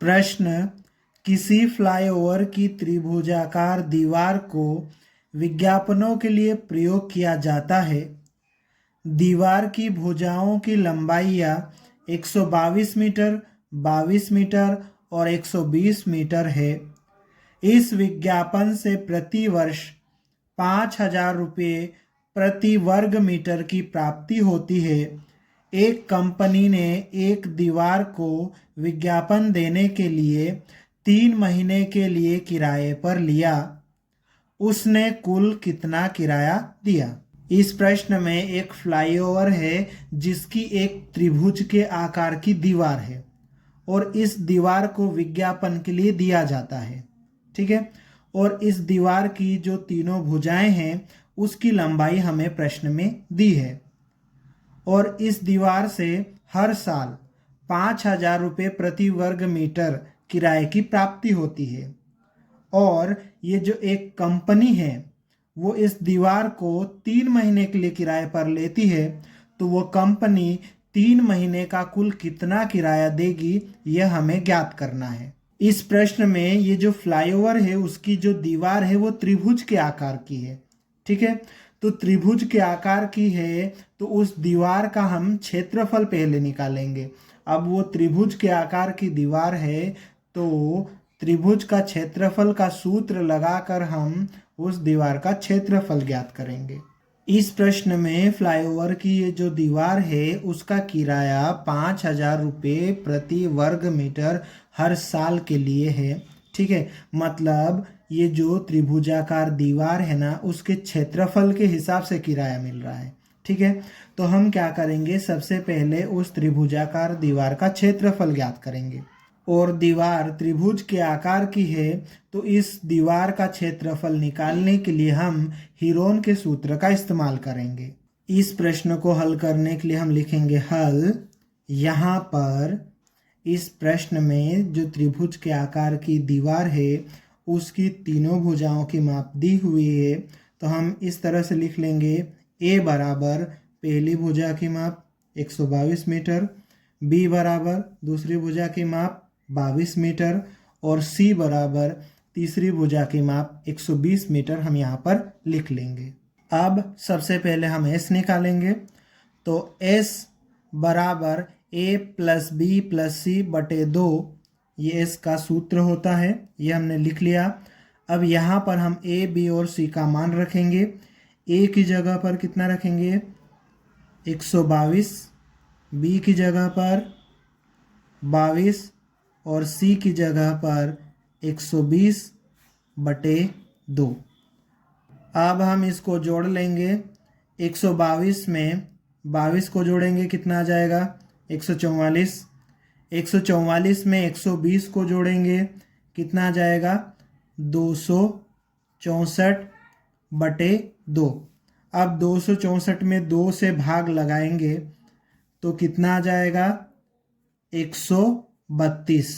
प्रश्न, किसी फ्लाईओवर की त्रिभुजाकार दीवार को विज्ञापनों के लिए प्रयोग किया जाता है। दीवार की भुजाओं की लंबाइयाँ 122 मीटर, 22 मीटर और 120 मीटर है। इस विज्ञापन से प्रति वर्ष 5,000 रुपये प्रति वर्ग मीटर की प्राप्ति होती है। एक कंपनी ने एक दीवार को विज्ञापन देने के लिए 3 महीने के लिए किराए पर लिया। उसने कुल कितना किराया दिया? इस प्रश्न में एक फ्लाईओवर है जिसकी एक त्रिभुज के आकार की दीवार है और इस दीवार को विज्ञापन के लिए दिया जाता है। ठीक है, और इस दीवार की जो तीनों भुजाएं हैं उसकी लंबाई हमें प्रश्न में दी है और इस दीवार से हर साल 5,000 रुपये प्रति वर्ग मीटर किराए की प्राप्ति होती है। और ये जो एक कंपनी है वो इस दीवार को 3 महीने के लिए किराए पर लेती है, तो वो कंपनी 3 महीने का कुल कितना किराया देगी यह हमें ज्ञात करना है। इस प्रश्न में ये जो फ्लाईओवर है उसकी जो दीवार है वो त्रिभुज के आकार की है। ठीक है, तो त्रिभुज के आकार की है तो उस दीवार का हम क्षेत्रफल पहले निकालेंगे। अब वो त्रिभुज के आकार की दीवार है तो त्रिभुज का क्षेत्रफल का सूत्र लगाकर हम उस दीवार का क्षेत्रफल ज्ञात करेंगे। इस प्रश्न में फ्लाईओवर की ये जो दीवार है उसका किराया 5,000 रुपये प्रति वर्ग मीटर हर साल के लिए है। ठीक है, मतलब ये जो त्रिभुजाकार दीवार है ना उसके क्षेत्रफल के हिसाब से किराया मिल रहा है। ठीक है, तो हम क्या करेंगे, सबसे पहले उस त्रिभुजाकार दीवार का क्षेत्रफल ज्ञात करेंगे और दीवार त्रिभुज के आकार की है तो इस दीवार का क्षेत्रफल निकालने के लिए हम हीरोन के सूत्र का इस्तेमाल करेंगे। इस प्रश्न को हल करने के लिए हम लिखेंगे हल। यहाँ पर इस प्रश्न में जो त्रिभुज के आकार की दीवार है उसकी तीनों भुजाओं की माप दी हुई है, तो हम इस तरह से लिख लेंगे ए बराबर पहली भुजा की माप 122 मीटर, बी बराबर दूसरी भुजा की माप 22 मीटर और सी बराबर तीसरी भुजा की माप 120 मीटर हम यहाँ पर लिख लेंगे। अब सबसे पहले हम एस निकालेंगे, तो एस बराबर ए प्लस बी प्लस सी बटे 2, ये एस का सूत्र होता है, ये हमने लिख लिया। अब यहाँ पर हम ए बी और सी का मान रखेंगे। ए की जगह पर कितना रखेंगे 122, बी की जगह पर 22 और सी की जगह पर 120 बटे 2। अब हम इसको जोड़ लेंगे। 122 में 22 को जोड़ेंगे कितना आ जाएगा 144। 144 में 120 को जोड़ेंगे कितना आ जाएगा 264 बटे 2। अब 264 में 2 से भाग लगाएंगे तो कितना आ जाएगा 132।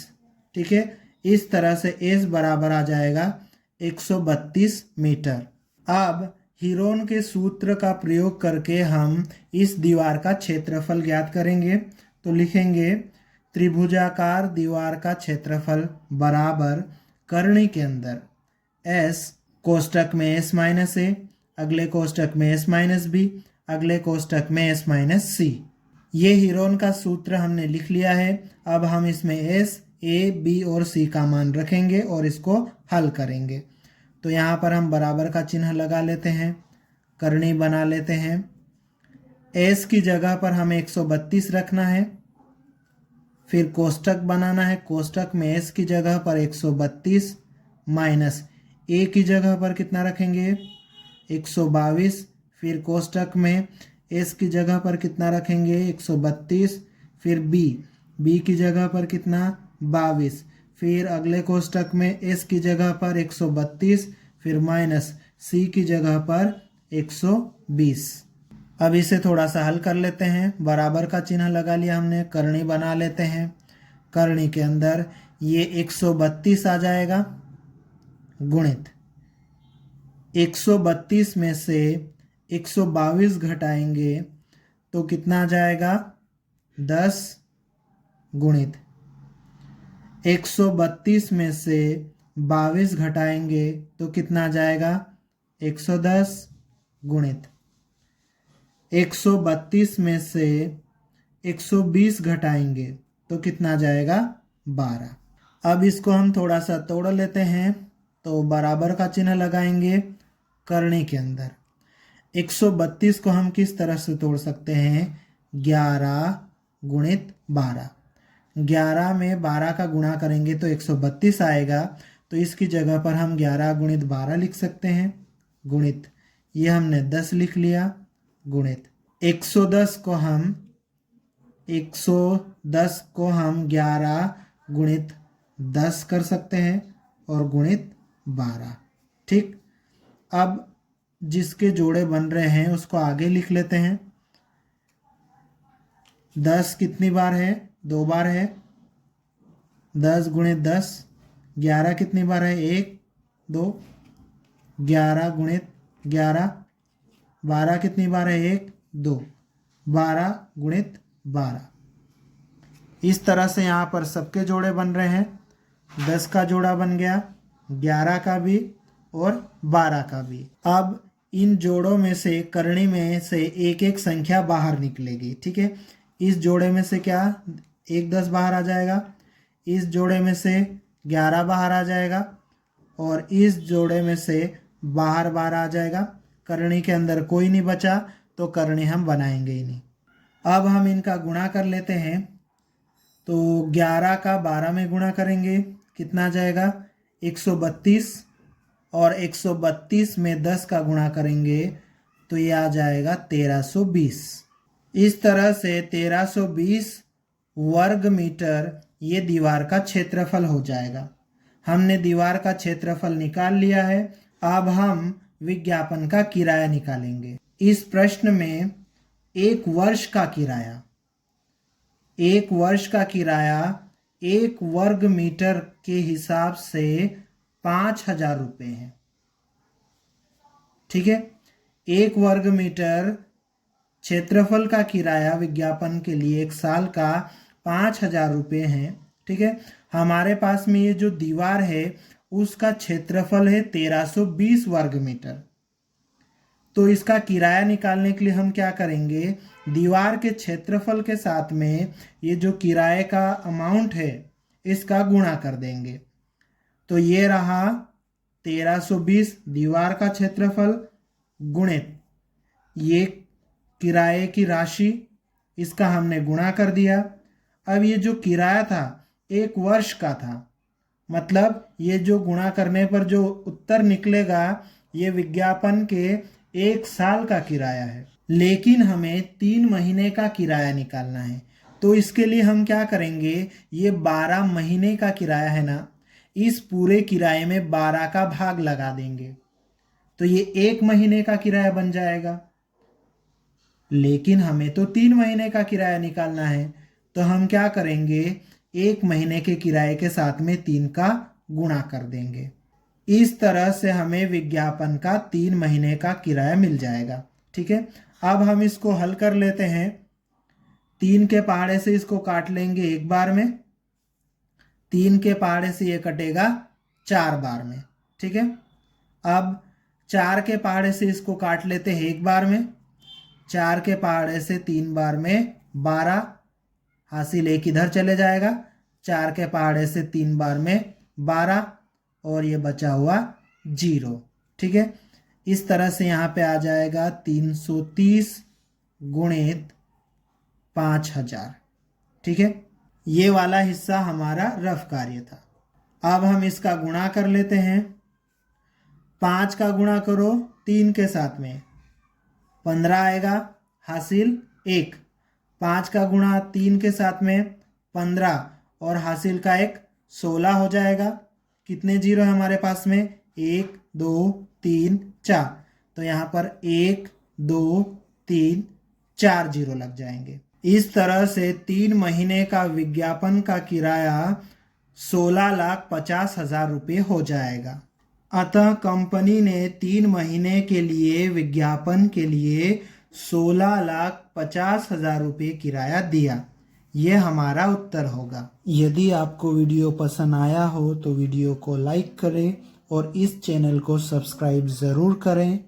ठीक है, इस तरह से एस बराबर आ जाएगा 132 मीटर। अब हीरोन के सूत्र का प्रयोग करके हम इस दीवार का क्षेत्रफल ज्ञात करेंगे, तो लिखेंगे त्रिभुजाकार दीवार का क्षेत्रफल बराबर करनी के अंदर एस कोष्टक में एस माइनस ए, अगले कोष्टक में एस माइनस बी, अगले कोष्टक में एस माइनस सी। ये हीरोन का सूत्र हमने लिख लिया है। अब हम इसमें एस ए बी और सी का मान रखेंगे और इसको हल करेंगे। तो यहाँ पर हम बराबर का चिन्ह लगा लेते हैं, करनी बना लेते हैं। एस की जगह पर हमें 132 रखना है, फिर कोष्टक बनाना है। कोष्टक में एस की जगह पर 132 माइनस ए की जगह पर कितना रखेंगे 122, फिर कोष्टक में एस की जगह पर कितना रखेंगे 132, फिर बी की जगह पर कितना 22, फिर अगले कोष्टक में एस की जगह पर 132, फिर माइनस सी की जगह पर 120। अब इसे थोड़ा सा हल कर लेते हैं। बराबर का चिन्ह लगा लिया हमने, करनी बना लेते हैं। करनी के अंदर ये 132 आ जाएगा गुणित 132 में से 122 घटाएंगे तो कितना आ जाएगा 10 गुणित 132 में से 22 घटाएंगे तो कितना जाएगा? 110 गुणित 132 में से 120 घटाएंगे तो कितना जाएगा? 12। अब इसको हम थोड़ा सा तोड़ लेते हैं, तो बराबर का चिन्ह लगाएंगे करनी के अंदर। 132 को हम किस तरह से तोड़ सकते हैं? 11 गुणित 12। 11 में 12 का गुणा करेंगे तो 132 आएगा, तो इसकी जगह पर हम 11 गुणित 12 लिख सकते हैं। गुणित ये हमने 10 लिख लिया, गुणित 110 को हम 11 गुणित 10 कर सकते हैं और गुणित 12। ठीक, अब जिसके जोड़े बन रहे हैं उसको आगे लिख लेते हैं। 10 कितनी बार है? 2 बार है। 10 गुणित 10। 11 कितनी बार है? 1 2। 11 गुणित 11। 12 कितनी बार है? 1 2। 12 गुणित 12। इस तरह से यहाँ पर सबके जोड़े बन रहे हैं। 10 का जोड़ा बन गया, 11 का भी और 12 का भी। अब इन जोड़ों में से, करनी में से एक एक संख्या बाहर निकलेगी। ठीक है, इस जोड़े में से क्या 1 10 बाहर आ जाएगा, इस जोड़े में से 11 बाहर आ जाएगा और इस जोड़े में से बाहर आ जाएगा। करनी के अंदर कोई नहीं बचा, तो करनी हम बनाएंगे ही नहीं। अब हम इनका गुणा कर लेते हैं, तो 11 का 12 में गुणा करेंगे, कितना जाएगा? 132 और 132 में 10 का गुणा करेंगे तो ये आ जाएगा 1320। इस तरह से 1320 वर्ग मीटर ये दीवार का क्षेत्रफल हो जाएगा। हमने दीवार का क्षेत्रफल निकाल लिया है। अब हम विज्ञापन का किराया निकालेंगे। इस प्रश्न में 1 वर्ष का किराया, 1 वर्ष का किराया 1 वर्ग मीटर के हिसाब से 5,000 रुपये है। ठीक है, 1 वर्ग मीटर क्षेत्रफल का किराया विज्ञापन के लिए 1 साल का 5,000 रुपये है। ठीक है, हमारे पास में ये जो दीवार है उसका क्षेत्रफल है 1320 वर्ग मीटर। तो इसका किराया निकालने के लिए हम क्या करेंगे? दीवार के क्षेत्रफल के साथ में ये जो किराए का अमाउंट है इसका गुणा कर देंगे। तो ये रहा 1320 दीवार का क्षेत्रफल गुणित ये किराए की राशि, इसका हमने गुणा कर दिया। अब ये जो किराया था 1 वर्ष का था, मतलब ये जो गुणा करने पर जो उत्तर निकलेगा ये विज्ञापन के 1 साल का किराया है। लेकिन हमें 3 महीने का किराया निकालना है, तो इसके लिए हम क्या करेंगे? ये 12 महीने का किराया है ना, इस पूरे किराए में 12 का भाग लगा देंगे तो ये 1 महीने का किराया बन जाएगा। लेकिन हमें तो 3 महीने का किराया निकालना है, तो हम क्या करेंगे? 1 महीने के किराए के साथ में 3 का गुणा कर देंगे। इस तरह से हमें विज्ञापन का 3 महीने का किराया मिल जाएगा। ठीक है, अब हम इसको हल कर लेते हैं। 3 के पहाड़े से इसको काट लेंगे 1 बार में, 3 के पहाड़े से ये कटेगा 4 बार में। ठीक है, अब 4 के पहाड़े से इसको काट लेते हैं 1 बार में, 4 के पहाड़े से 3 बार में 12, हासिल 1 इधर चले जाएगा, 4 के पहाड़े से 3 बार में 12 और ये बचा हुआ 0। ठीक है, इस तरह से यहाँ पे आ जाएगा 330 गुणित 5,000। ठीक है, ये वाला हिस्सा हमारा रफ कार्य था। अब हम इसका गुणा कर लेते हैं। 5 का गुणा करो 3 के साथ में 15 आएगा, हासिल 1। 5 का गुणा 3 के साथ में 15 और हासिल का 1 16 हो जाएगा। कितने जीरो है हमारे पास में? 1 2 3 4। तो यहाँ पर 1 2 3 4 जीरो लग जाएंगे। इस तरह से 3 महीने का विज्ञापन का किराया 16,50,000 रुपये हो जाएगा। अतः कंपनी ने 3 महीने के लिए विज्ञापन के लिए 16,50,000 रुपये किराया दिया। ये हमारा उत्तर होगा। यदि आपको वीडियो पसंद आया हो तो वीडियो को लाइक करें और इस चैनल को सब्सक्राइब ज़रूर करें।